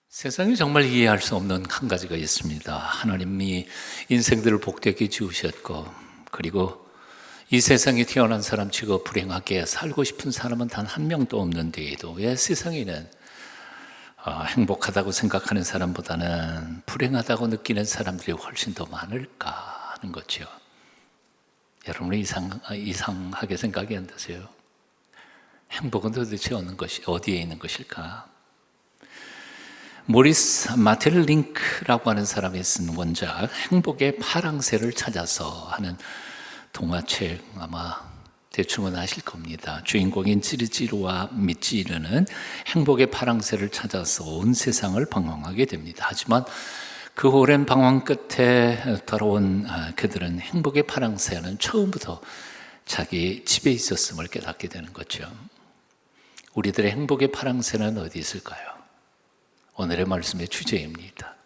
세상이 정말 이해할 수 없는 한 가지가 있습니다. 하나님이 인생들을 복되게 지으셨고, 그리고 이 세상에 태어난 사람 치고 불행하게 살고 싶은 사람은 단 한 명도 없는데도 왜 세상에는 행복하다고 생각하는 사람보다는 불행하다고 느끼는 사람들이 훨씬 더 많을까 하는 거죠. 여러분은 이상하게 생각이 안 드세요? 행복은 도대체 어디에 있는 것일까? 모리스 마텔링크라고 하는 사람이 쓴 원작 행복의 파랑새를 찾아서 하는 동화책, 아마 대충은 아실 겁니다. 주인공인 찌르찌르와 미찌르는 행복의 파랑새를 찾아서 온 세상을 방황하게 됩니다. 하지만 그 오랜 방황 끝에 돌아온 그들은 행복의 파랑새는 처음부터 자기 집에 있었음을 깨닫게 되는 거죠. 우리들의 행복의 파랑새는 어디 있을까요? 오늘의 말씀의 주제입니다.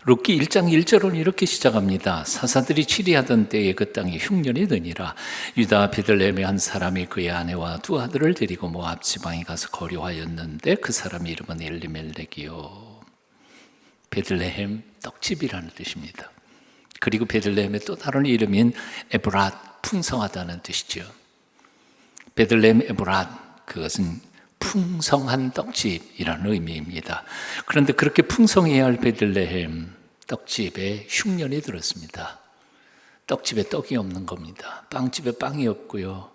룻기 1장 1절은 이렇게 시작합니다. 사사들이 치리하던 때에 그 땅이 흉년이 드니라. 유다 베들레헴의 한 사람이 그의 아내와 두 아들을 데리고 모압 지방에 가서 거류하였는데 그 사람 이름은 엘리멜렉이요. 베들레헴 떡집이라는 뜻입니다. 그리고 베들레헴의 또 다른 이름인 에브랏 풍성하다는 뜻이죠. 베들레헴 에브랏, 그것은 풍성한 떡집이라는 의미입니다. 그런데 그렇게 풍성해야 할 베들레헴 떡집에 흉년이 들었습니다. 떡집에 떡이 없는 겁니다. 빵집에 빵이 없고요.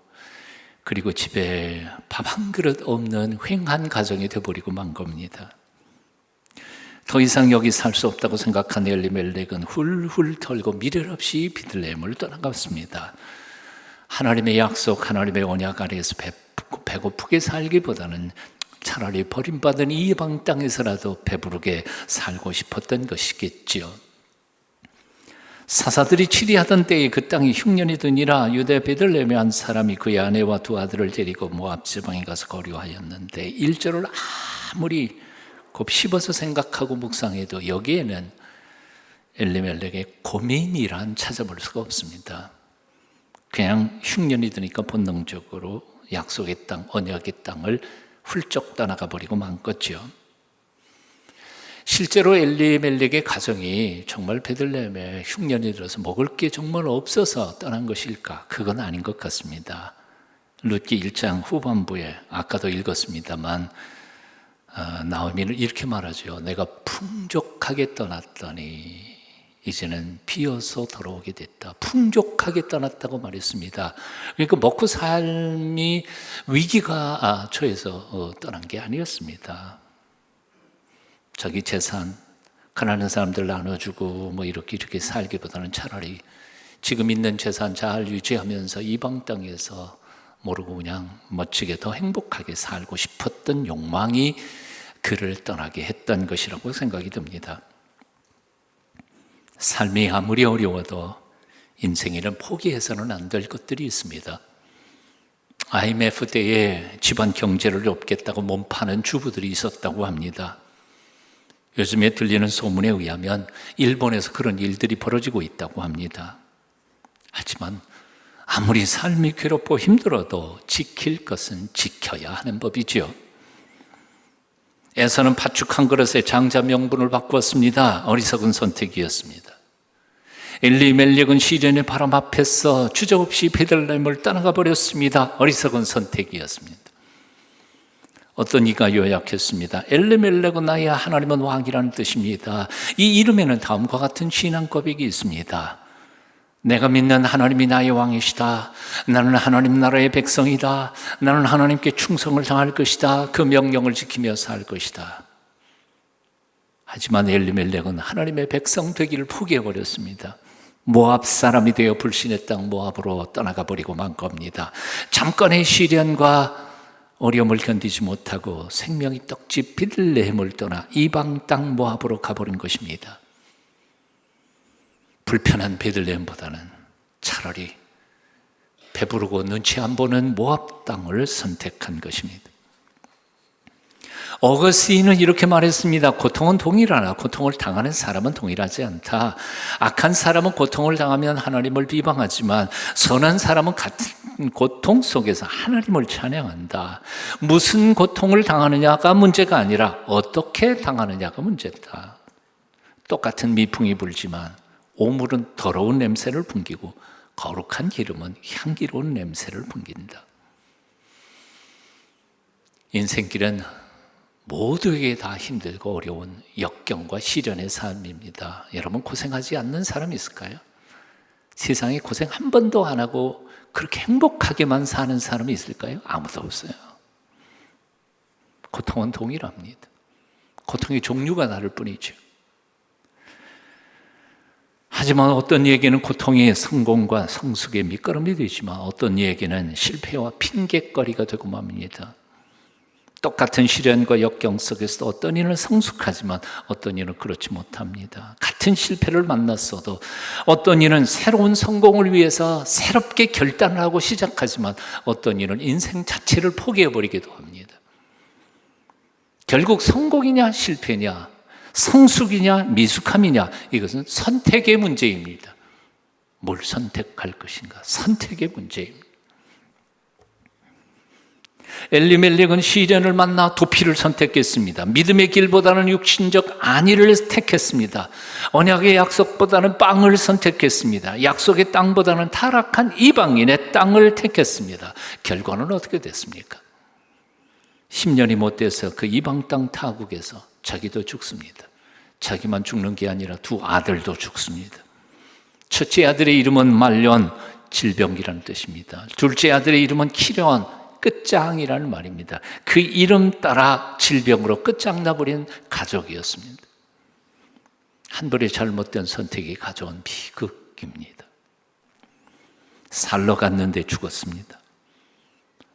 그리고 집에 밥 한 그릇 없는 휑한 가정이 되어버리고 만 겁니다. 더 이상 여기 살 수 없다고 생각한 엘리멜렉은 훌훌 털고 미련 없이 베들레헴을 떠나갔습니다. 하나님의 약속, 하나님의 언약 아래에서 배고프게 살기보다는 차라리 버림받은 이 이방 땅에서라도 배부르게 살고 싶었던 것이겠지요. 사사들이 치리하던 때에 그 땅이 흉년이 드니라. 유대 베들레헴의 한 사람이 그의 아내와 두 아들을 데리고 모압 지방에 가서 거류하였는데 1절을 아무리 곱씹어서 생각하고 묵상해도 여기에는 엘리멜렉의 고민이란 찾아볼 수가 없습니다. 그냥 흉년이 드니까 본능적으로 약속의 땅, 언약의 땅을 훌쩍 떠나가 버리고 만 거죠. 실제로 엘리멜렉의 가정이 정말 베들레헴에 흉년이 들어서 먹을 게 정말 없어서 떠난 것일까? 그건 아닌 것 같습니다. 룻기 1장 후반부에 아까도 읽었습니다만 나오미는 이렇게 말하죠. 내가 풍족하게 떠났더니 이제는 비어서 돌아오게 됐다. 풍족하게 떠났다고 말했습니다. 그러니까 먹고 삶이 위기가 처해서 떠난 게 아니었습니다. 자기 재산, 가난한 사람들 나눠주고 뭐 이렇게 살기보다는 차라리 지금 있는 재산 잘 유지하면서 이방 땅에서 모르고 그냥 멋지게 더 행복하게 살고 싶었던 욕망이 그를 떠나게 했던 것이라고 생각이 듭니다. 삶이 아무리 어려워도 인생에는 포기해서는 안 될 것들이 있습니다. IMF 때에 집안 경제를 돕겠다고 몸 파는 주부들이 있었다고 합니다. 요즘에 들리는 소문에 의하면 일본에서 그런 일들이 벌어지고 있다고 합니다. 하지만 아무리 삶이 괴롭고 힘들어도 지킬 것은 지켜야 하는 법이죠. 에서는 팥죽 한 그릇에 장자 명분을 바꾸었습니다. 어리석은 선택이었습니다. 엘리멜렉은 시련의 바람 앞에서 주저없이 베들레헴을 떠나가 버렸습니다. 어리석은 선택이었습니다. 어떤 이가 요약했습니다. 엘리멜렉은 나의 하나님은 왕이라는 뜻입니다. 이 이름에는 다음과 같은 신앙 고백이 있습니다. 내가 믿는 하나님이 나의 왕이시다. 나는 하나님 나라의 백성이다. 나는 하나님께 충성을 다할 것이다. 그 명령을 지키며 살 것이다. 하지만 엘리멜렉은 하나님의 백성 되기를 포기해버렸습니다. 모압 사람이 되어 불신의 땅 모압으로 떠나가 버리고 만 겁니다. 잠깐의 시련과 어려움을 견디지 못하고 생명의 떡집 베들레헴을 떠나 이방 땅 모압으로 가버린 것입니다. 불편한 베들레헴보다는 차라리 배부르고 눈치 안 보는 모압 땅을 선택한 것입니다. 어거스틴은 이렇게 말했습니다. 고통은 동일하나 고통을 당하는 사람은 동일하지 않다. 악한 사람은 고통을 당하면 하나님을 비방하지만 선한 사람은 같은 고통 속에서 하나님을 찬양한다. 무슨 고통을 당하느냐가 문제가 아니라 어떻게 당하느냐가 문제다. 똑같은 미풍이 불지만 오물은 더러운 냄새를 풍기고 거룩한 기름은 향기로운 냄새를 풍긴다. 인생길은 모두에게 다 힘들고 어려운 역경과 시련의 삶입니다. 여러분 고생하지 않는 사람 있을까요? 세상에 고생 한 번도 안 하고 그렇게 행복하게만 사는 사람이 있을까요? 아무도 없어요. 고통은 동일합니다. 고통의 종류가 다를 뿐이죠. 하지만 어떤 이에게는 고통이 성공과 성숙의 밑거름이 되지만 어떤 이에게는 실패와 핑계거리가 되고 맙니다. 똑같은 시련과 역경 속에서 어떤 이는 성숙하지만 어떤 이는 그렇지 못합니다. 같은 실패를 만났어도 어떤 이는 새로운 성공을 위해서 새롭게 결단을 하고 시작하지만 어떤 이는 인생 자체를 포기해버리기도 합니다. 결국 성공이냐 실패냐, 성숙이냐 미숙함이냐, 이것은 선택의 문제입니다. 뭘 선택할 것인가, 선택의 문제입니다. 엘리멜렉은 시련을 만나 도피를 선택했습니다. 믿음의 길보다는 육신적 안위를 택했습니다. 언약의 약속보다는 빵을 선택했습니다. 약속의 땅보다는 타락한 이방인의 땅을 택했습니다. 결과는 어떻게 됐습니까? 10년이 못 돼서 그 이방 땅 타국에서 자기도 죽습니다. 자기만 죽는 게 아니라 두 아들도 죽습니다. 첫째 아들의 이름은 말련, 질병이라는 뜻입니다. 둘째 아들의 이름은 키련, 끝장이라는 말입니다. 그 이름 따라 질병으로 끝장나버린 가족이었습니다. 한 번의 잘못된 선택이 가져온 비극입니다. 살러 갔는데 죽었습니다.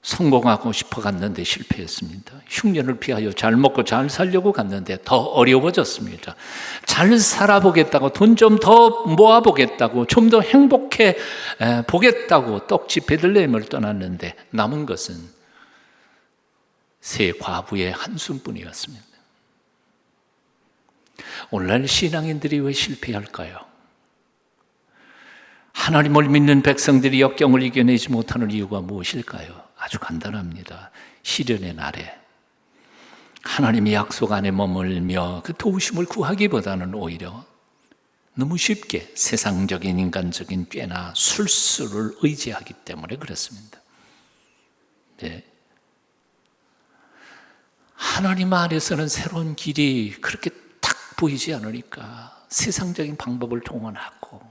성공하고 싶어 갔는데 실패했습니다. 흉년을 피하여 잘 먹고 잘 살려고 갔는데 더 어려워졌습니다. 잘 살아보겠다고, 돈 좀 더 모아보겠다고, 좀 더 행복해 보겠다고 떡집 베들레헴을 떠났는데 남은 것은 세 과부의 한숨뿐이었습니다. 오늘날 신앙인들이 왜 실패할까요? 하나님을 믿는 백성들이 역경을 이겨내지 못하는 이유가 무엇일까요? 아주 간단합니다. 시련의 날에 하나님의 약속 안에 머물며 그 도우심을 구하기보다는 오히려 너무 쉽게 세상적인 인간적인 꾀나 술수를 의지하기 때문에 그렇습니다. 네. 하나님 안에서는 새로운 길이 그렇게 딱 보이지 않으니까 세상적인 방법을 동원하고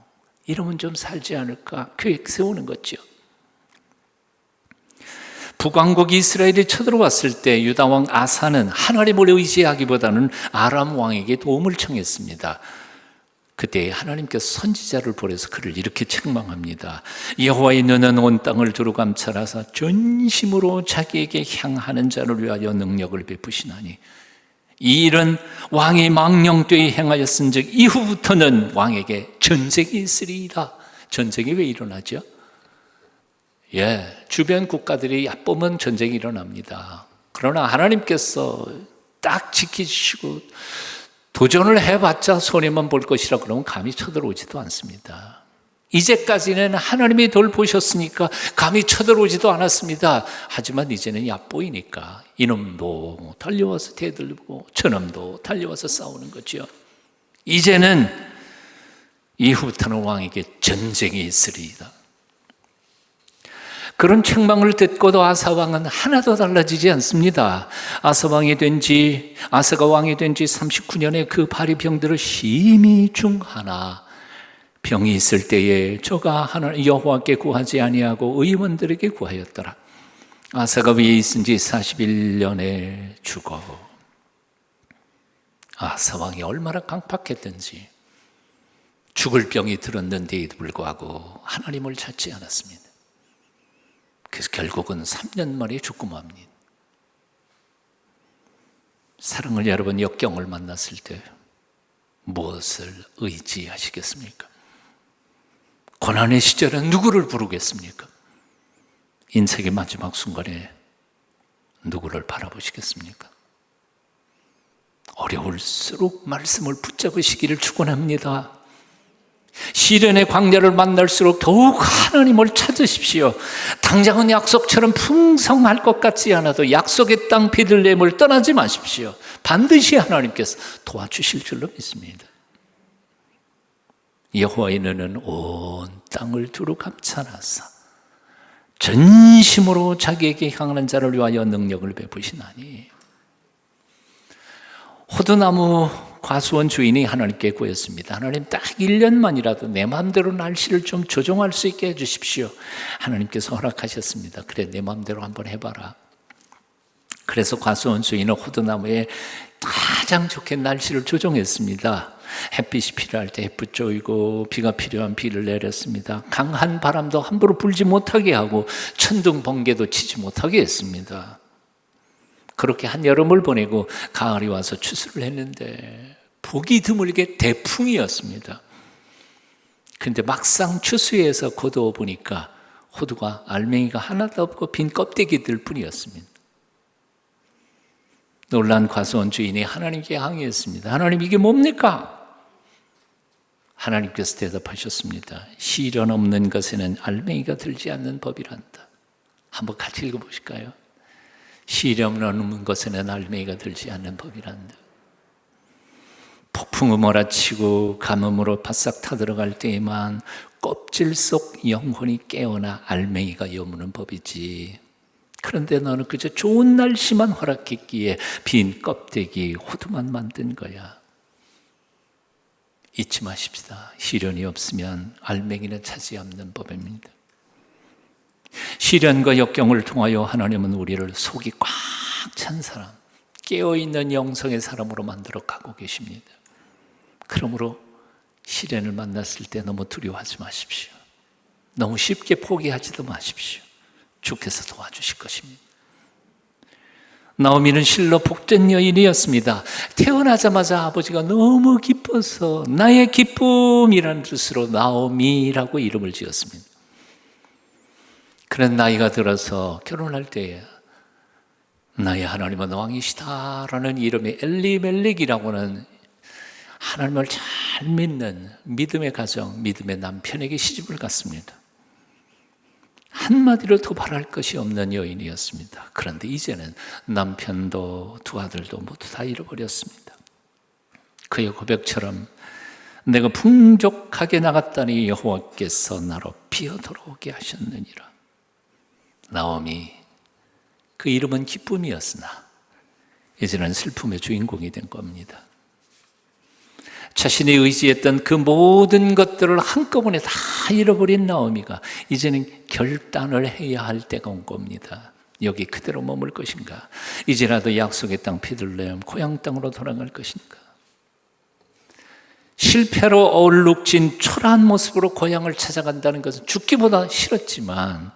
이러면 좀 살지 않을까 계획 세우는 거죠. 북왕국 이스라엘이 쳐들어왔을 때 유다 왕 아사는 하나님을 의지하기보다는 아람 왕에게 도움을 청했습니다. 그때 하나님께서 선지자를 보내서 그를 이렇게 책망합니다. 여호와의 눈은 온 땅을 두루 감찰하사 전심으로 자기에게 향하는 자를 위하여 능력을 베푸시나니 이 일은 왕이 망령되이 행하였은즉 이후부터는 왕에게 전쟁이 있으리이다. 전쟁이 왜 일어나죠? 주변 국가들이 얕보면 전쟁이 일어납니다. 그러나 하나님께서 딱 지키시고 도전을 해봤자 손해만 볼 것이라 그러면 감히 쳐들어오지도 않습니다. 이제까지는 하나님이 돌보셨으니까 감히 쳐들어오지도 않았습니다. 하지만 이제는 얕보이니까 이놈도 달려와서 대들고 저놈도 달려와서 싸우는 거죠. 이제는 이후부터는 왕에게 전쟁이 있으리이다. 그런 책망을 듣고도 아사 왕은 하나도 달라지지 않습니다. 아사가 왕이 된 지 39년에 그 발이 병들어 심히 중하나 병이 있을 때에 저가 여호와께 구하지 아니하고 의원들에게 구하였더라. 아사가 위에 있은 지 41년에 죽어. 아사 왕이 얼마나 강팍했든지 죽을 병이 들었는데도 불구하고 하나님을 찾지 않았습니다. 그래서 결국은 3년 만에 죽고 맙니다. 사랑을 여러분, 역경을 만났을 때 무엇을 의지하시겠습니까? 고난의 시절에 누구를 부르겠습니까? 인생의 마지막 순간에 누구를 바라보시겠습니까? 어려울수록 말씀을 붙잡으시기를 축원합니다. 시련의 광야를 만날수록 더욱 하나님을 찾으십시오. 당장은 약속처럼 풍성할 것 같지 않아도 약속의 땅 베들레헴을 떠나지 마십시오. 반드시 하나님께서 도와주실 줄로 믿습니다. 여호와의 눈은 온 땅을 두루 감찰하사 전심으로 자기에게 향하는 자를 위하여 능력을 베푸시나니. 호두나무 과수원 주인이 하나님께 구했습니다. 하나님, 딱 1년만이라도 내 마음대로 날씨를 좀 조정할 수 있게 해주십시오. 하나님께서 허락하셨습니다. 그래, 내 마음대로 한번 해봐라. 그래서 과수원 주인은 호두나무에 가장 좋게 날씨를 조정했습니다. 햇빛이 필요할 때 햇빛 쪼이고, 비가 필요한 비를 내렸습니다. 강한 바람도 함부로 불지 못하게 하고, 천둥 번개도 치지 못하게 했습니다. 그렇게 한여름을 보내고 가을이 와서 추수를 했는데 보기 드물게 대풍이었습니다. 그런데 막상 추수해서 거두어 보니까 호두가, 알맹이가 하나도 없고 빈 껍데기들 뿐이었습니다. 놀란 과수원 주인이 하나님께 항의했습니다. 하나님, 이게 뭡니까? 하나님께서 대답하셨습니다. 시련 없는 것에는 알맹이가 들지 않는 법이란다. 한번 같이 읽어보실까요? 시련 없는 것에는 알맹이가 들지 않는 법이란다. 폭풍이 몰아치고 가뭄으로 바싹 타들어갈 때에만 껍질 속 영혼이 깨어나 알맹이가 여무는 법이지. 그런데 너는 그저 좋은 날씨만 허락했기에 빈 껍데기, 호두만 만든 거야. 잊지 마십시다. 시련이 없으면 알맹이는 차지 않는 법입니다. 시련과 역경을 통하여 하나님은 우리를 속이 꽉 찬 사람, 깨어있는 영성의 사람으로 만들어 가고 계십니다. 그러므로 시련을 만났을 때 너무 두려워하지 마십시오. 너무 쉽게 포기하지도 마십시오. 주께서 도와주실 것입니다. 나오미는 실로 복된 여인이었습니다. 태어나자마자 아버지가 너무 기뻐서 나의 기쁨이라는 뜻으로 나오미라고 이름을 지었습니다. 그런 나이가 들어서 결혼할 때에 나의 하나님은 왕이시다라는 이름의 엘리멜렉이라고는 하나님을 잘 믿는 믿음의 가정, 믿음의 남편에게 시집을 갔습니다. 한마디로 더 바랄 것이 없는 여인이었습니다. 그런데 이제는 남편도 두 아들도 모두 다 잃어버렸습니다. 그의 고백처럼 내가 풍족하게 나갔다니 여호와께서 나로 피어들어오게 하셨느니라. 나오미, 그 이름은 기쁨이었으나 이제는 슬픔의 주인공이 된 겁니다. 자신이 의지했던 그 모든 것들을 한꺼번에 다 잃어버린 나오미가 이제는 결단을 해야 할 때가 온 겁니다. 여기 그대로 머물 것인가? 이제라도 약속의 땅 베들레헴 고향 땅으로 돌아갈 것인가? 실패로 얼룩진 초라한 모습으로 고향을 찾아간다는 것은 죽기보다 싫었지만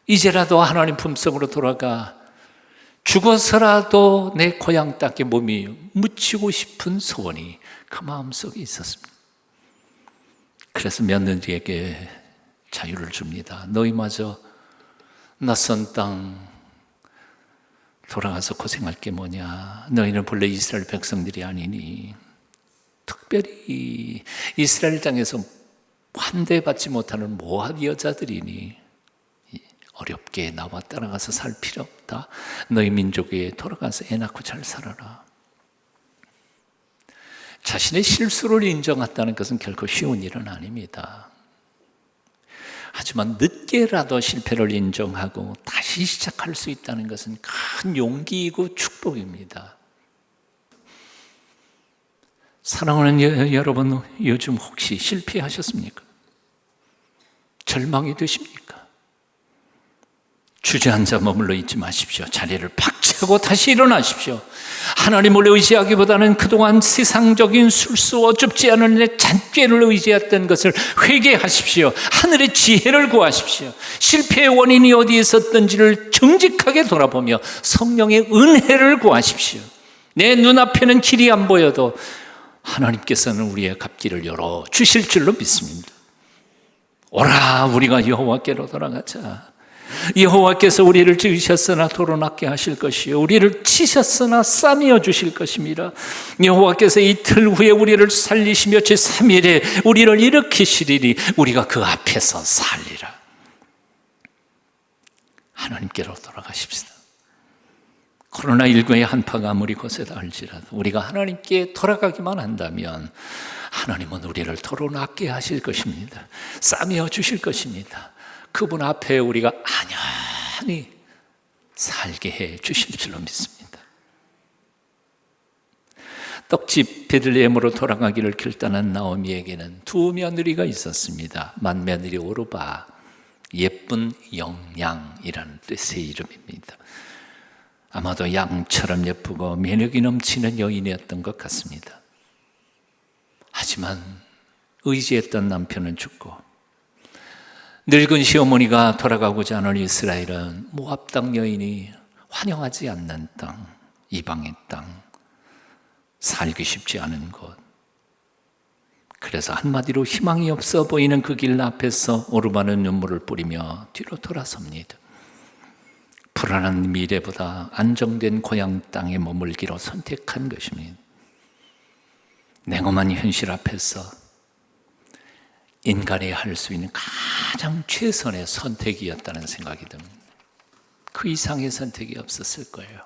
이제라도 하나님 품속으로 돌아가 죽어서라도 내 고향 땅에 몸이 묻히고 싶은 소원이 그 마음속에 있었습니다. 그래서 며느리에게 자유를 줍니다. 너희마저 낯선 땅 돌아가서 고생할 게 뭐냐? 너희는 본래 이스라엘 백성들이 아니니, 특별히 이스라엘 땅에서 환대받지 못하는 모압 여자들이니 어렵게 나와 따라가서 살 필요 없다. 너희 민족에 돌아가서 애 낳고 잘 살아라. 자신의 실수를 인정한다는 것은 결코 쉬운 일은 아닙니다. 하지만 늦게라도 실패를 인정하고 다시 시작할 수 있다는 것은 큰 용기이고 축복입니다. 사랑하는 여러분, 요즘 혹시 실패하셨습니까? 절망이 되십니까? 주저앉아 머물러 있지 마십시오. 자리를 박차고 다시 일어나십시오. 하나님을 의지하기보다는 그동안 세상적인 술수 어줍지 않은 내 잔꾀를 의지했던 것을 회개하십시오. 하늘의 지혜를 구하십시오. 실패의 원인이 어디에 있었던지를 정직하게 돌아보며 성령의 은혜를 구하십시오. 내 눈앞에는 길이 안 보여도 하나님께서는 우리의 갓길을 열어주실 줄로 믿습니다. 오라, 우리가 여호와께로 돌아가자. 여호와께서 우리를 지으셨으나 토론하게 하실 것이요 우리를 치셨으나 싸매어 주실 것입니다. 여호와께서 이틀 후에 우리를 살리시며 제3일에 우리를 일으키시리니 우리가 그 앞에서 살리라. 하나님께로 돌아가십시다. 코로나19의 한파가 아무리 거세다 할지라도 우리가 하나님께 돌아가기만 한다면 하나님은 우리를 토론하게 하실 것입니다. 싸매어 주실 것입니다. 그분 앞에 우리가 안연히 살게 해 주실 줄로 믿습니다. 떡집 베들레헴으로 돌아가기를 결단한 나오미에게는 두 며느리가 있었습니다. 맏며느리 오르바, 예쁜 영양이라는 뜻의 이름입니다. 아마도 양처럼 예쁘고 매력이 넘치는 여인이었던 것 같습니다. 하지만 의지했던 남편은 죽고 늙은 시어머니가 돌아가고자 하는 이스라엘은 모압 땅 여인이 환영하지 않는 땅, 이방의 땅, 살기 쉽지 않은 곳. 그래서 한마디로 희망이 없어 보이는 그 길 앞에서 오르바는 눈물을 뿌리며 뒤로 돌아섭니다. 불안한 미래보다 안정된 고향 땅에 머물기로 선택한 것입니다. 냉엄한 현실 앞에서 인간이 할 수 있는 가장 최선의 선택이었다는 생각이 듭니다. 그 이상의 선택이 없었을 거예요.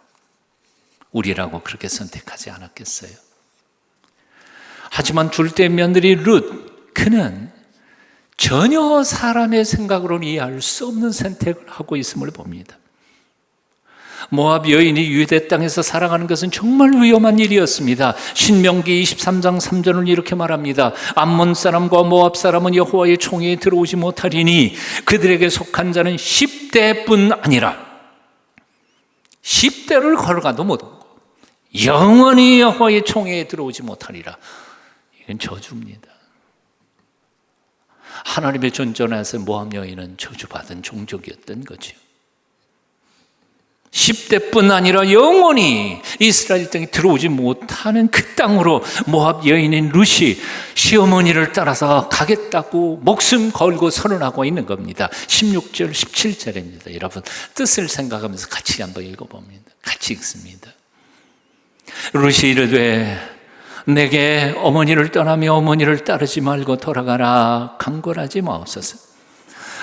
우리라고 그렇게 선택하지 않았겠어요? 하지만 둘째 며느리 룻, 그는 전혀 사람의 생각으로는 이해할 수 없는 선택을 하고 있음을 봅니다. 모압 여인이 유대 땅에서 살아가는 것은 정말 위험한 일이었습니다. 신명기 23장 3절은 이렇게 말합니다. 암몬 사람과 모압 사람은 여호와의 총회에 들어오지 못하리니 그들에게 속한 자는 10대뿐 아니라 10대를 걸어가도 못하고 영원히 여호와의 총회에 들어오지 못하리라. 이건 저주입니다. 하나님의 존전에서 모압 여인은 저주받은 종족이었던 거죠. 10대뿐 아니라 영원히 이스라엘 땅에 들어오지 못하는 그 땅으로 모압 여인인 룻이 시어머니를 따라서 가겠다고 목숨 걸고 선언하고 있는 겁니다. 16절, 17절입니다. 여러분 뜻을 생각하면서 같이 한번 읽어봅니다. 같이 읽습니다. 룻이 이르되 내게 어머니를 떠나며 어머니를 따르지 말고 돌아가라. 강권하지 마옵소서.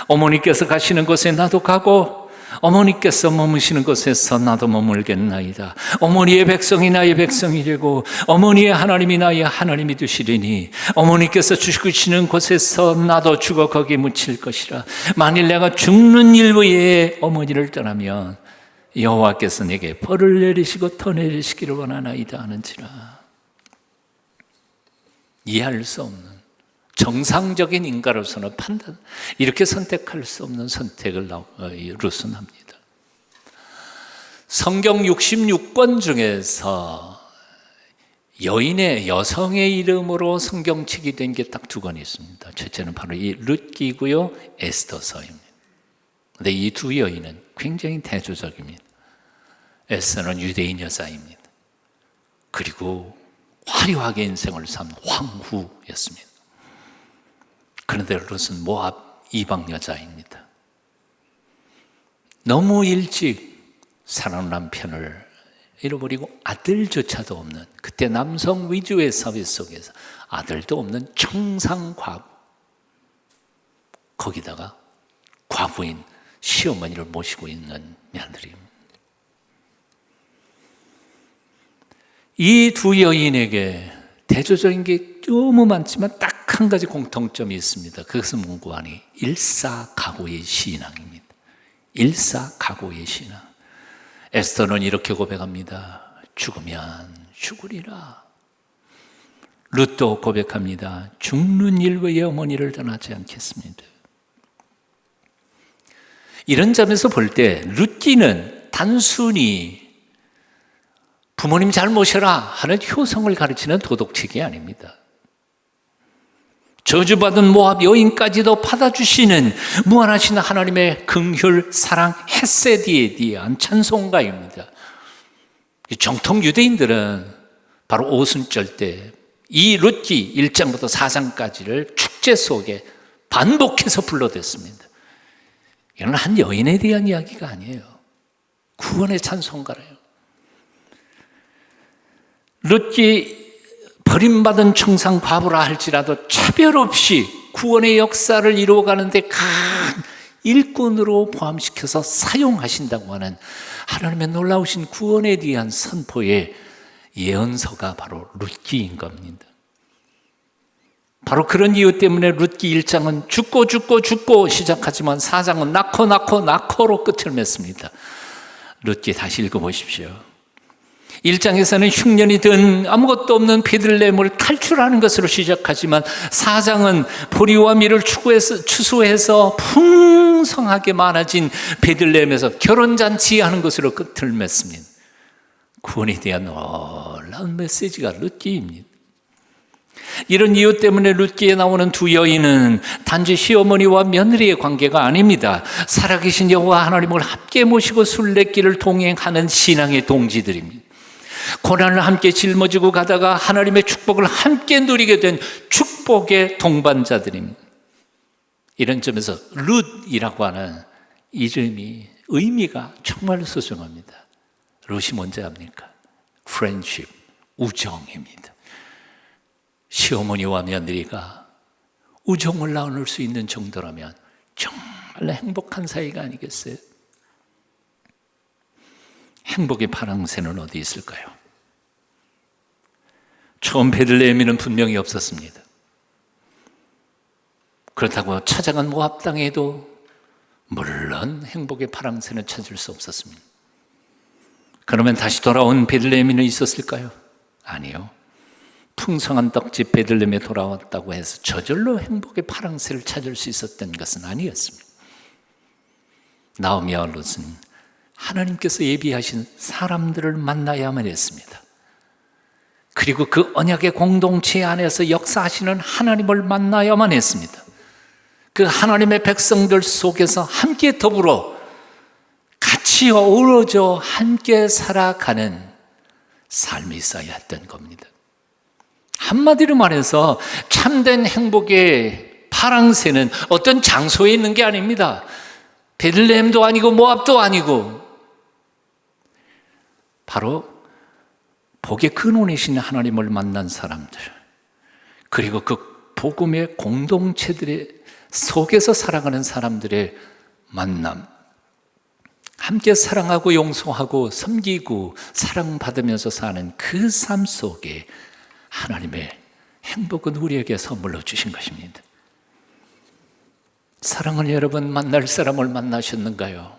어머니께서 가시는 곳에 나도 가고 어머니께서 머무시는 곳에서 나도 머물겠나이다. 어머니의 백성이 나의 백성이 되고 어머니의 하나님이 나의 하나님이 되시리니 어머니께서 죽으시는 곳에서 나도 죽어 거기에 묻힐 것이라. 만일 내가 죽는 일 외에 어머니를 떠나면 여호와께서 내게 벌을 내리시고 더 내리시기를 원하나이다 하는지라. 이해할 수 없는 정상적인 인간으로서는 이렇게 선택할 수 없는 선택을 룻은 합니다. 성경 66권 중에서 여성의 이름으로 성경책이 된 게 딱 두 권 있습니다. 첫째는 바로 이 룻기고요, 에스더서입니다. 그런데 이 두 여인은 굉장히 대조적입니다. 에스더는 유대인 여자입니다. 그리고 화려하게 인생을 산 황후였습니다. 그런데 룻은 모압 이방 여자입니다. 너무 일찍 사랑하는 남편을 잃어버리고 아들조차도 없는, 그때 남성 위주의 사회 속에서 아들도 없는 청상 과부, 거기다가 과부인 시어머니를 모시고 있는 며느리입니다. 이 두 여인에게 대조적인 게 너무 많지만 딱 한 가지 공통점이 있습니다. 그것은 뭔고 하니 일사각오의 신앙입니다. 일사각오의 신앙. 에스더는 이렇게 고백합니다. 죽으면 죽으리라. 룻도 고백합니다. 죽는 일 외에 어머니를 떠나지 않겠습니다. 이런 점에서 볼 때 룻기는 단순히 부모님 잘 모셔라 하는 효성을 가르치는 도덕책이 아닙니다. 저주받은 모압 여인까지도 받아주시는 무한하신 하나님의 긍휼, 사랑, 헤세디에 대한 찬송가입니다. 정통 유대인들은 바로 오순절 때 이 룻기 1장부터 4장까지를 축제 속에 반복해서 불러댔습니다. 이건 한 여인에 대한 이야기가 아니에요. 구원의 찬송가래요. 룻기 버림받은 청상 과부라 할지라도 차별 없이 구원의 역사를 이루어가는데 큰 일꾼으로 포함시켜서 사용하신다고 하는 하나님의 놀라우신 구원에 대한 선포의 예언서가 바로 룻기인 겁니다. 바로 그런 이유 때문에 룻기 1장은 죽고 시작하지만 4장은 낳고로 끝을 맺습니다. 룻기 다시 읽어보십시오. 1장에서는 흉년이 든 아무것도 없는 베들레헴을 탈출하는 것으로 시작하지만 4장은 보리와 밀을 추수해서 풍성하게 많아진 베들레헴에서 결혼잔치하는 것으로 끝을 맺습니다. 구원에 대한 놀라운 메시지가 룻기입니다. 이런 이유 때문에 룻기에 나오는 두 여인은 단지 시어머니와 며느리의 관계가 아닙니다. 살아계신 여호와 하나님을 함께 모시고 순례길을 동행하는 신앙의 동지들입니다. 고난을 함께 짊어지고 가다가 하나님의 축복을 함께 누리게 된 축복의 동반자들입니다. 이런 점에서 룻이라고 하는 이름이 의미가 정말 소중합니다. 룻이 뭔지 압니까? friendship, 우정입니다. 시어머니와 며느리가 우정을 나눌 수 있는 정도라면 정말 행복한 사이가 아니겠어요? 행복의 파랑새는 어디 있을까요? 처음 베들레헴에는 분명히 없었습니다. 그렇다고 찾아간 모압 땅에도 물론 행복의 파랑새는 찾을 수 없었습니다. 그러면 다시 돌아온 베들레헴에는 있었을까요? 아니요. 풍성한 떡집 베들레헴에 돌아왔다고 해서 저절로 행복의 파랑새를 찾을 수 있었던 것은 아니었습니다. 나오미와 룻은 하나님께서 예비하신 사람들을 만나야만 했습니다. 그리고 그 언약의 공동체 안에서 역사하시는 하나님을 만나야만 했습니다. 그 하나님의 백성들 속에서 함께 더불어 같이 어우러져 함께 살아가는 삶이 있어야 했던 겁니다. 한마디로 말해서 참된 행복의 파랑새는 어떤 장소에 있는 게 아닙니다. 베들레헴도 아니고 모압도 아니고 바로 복의 근원이신 하나님을 만난 사람들, 그리고 그 복음의 공동체들의 속에서 살아가는 사람들의 만남, 함께 사랑하고 용서하고 섬기고 사랑받으면서 사는 그 삶 속에 하나님의 행복은 우리에게 선물로 주신 것입니다. 사랑하는 여러분, 만날 사람을 만나셨는가요?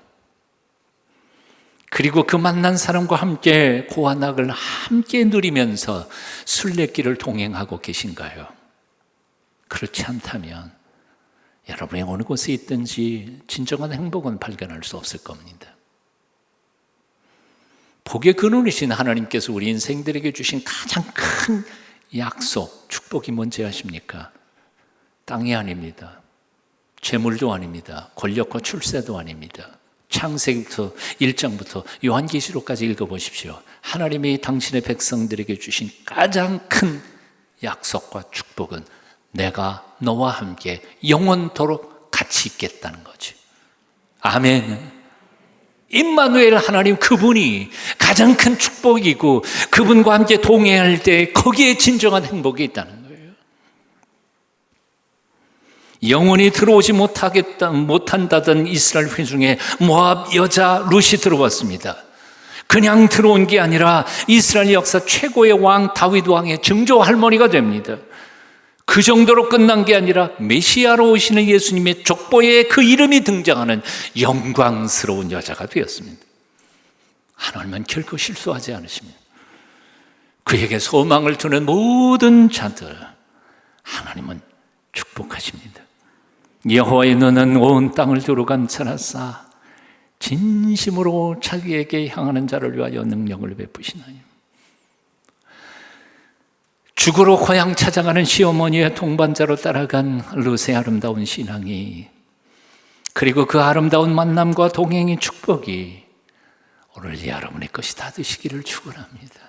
그리고 그 만난 사람과 함께 고난을 함께 누리면서 순례길을 동행하고 계신가요? 그렇지 않다면 여러분이 어느 곳에 있든지 진정한 행복은 발견할 수 없을 겁니다. 복의 근원이신 하나님께서 우리 인생들에게 주신 가장 큰 약속, 축복이 뭔지 아십니까? 땅이 아닙니다. 재물도 아닙니다. 권력과 출세도 아닙니다. 창세기부터 1장부터 요한계시록까지 읽어보십시오. 하나님이 당신의 백성들에게 주신 가장 큰 약속과 축복은 내가 너와 함께 영원토록 같이 있겠다는 거지. 아멘. 임마누엘 하나님, 그분이 가장 큰 축복이고 그분과 함께 동행할 때 거기에 진정한 행복이 있다는 거예요. 영원히 들어오지 못한다던 이스라엘 회중에 모압 여자 룻이 들어왔습니다. 그냥 들어온 게 아니라 이스라엘 역사 최고의 왕 다윗 왕의 증조 할머니가 됩니다. 그 정도로 끝난 게 아니라 메시아로 오시는 예수님의 족보에 그 이름이 등장하는 영광스러운 여자가 되었습니다. 하나님은 결코 실수하지 않으십니다. 그에게 소망을 두는 모든 자들 하나님은 축복하십니다. 여호와의 눈은 온 땅을 두루 감찰하사 진심으로 자기에게 향하는 자를 위하여 능력을 베푸시나니. 죽으러 고향 찾아가는 시어머니의 동반자로 따라간 룻의 아름다운 신앙이, 그리고 그 아름다운 만남과 동행의 축복이 오늘 여러분의 것이 다 되시기를 축원합니다.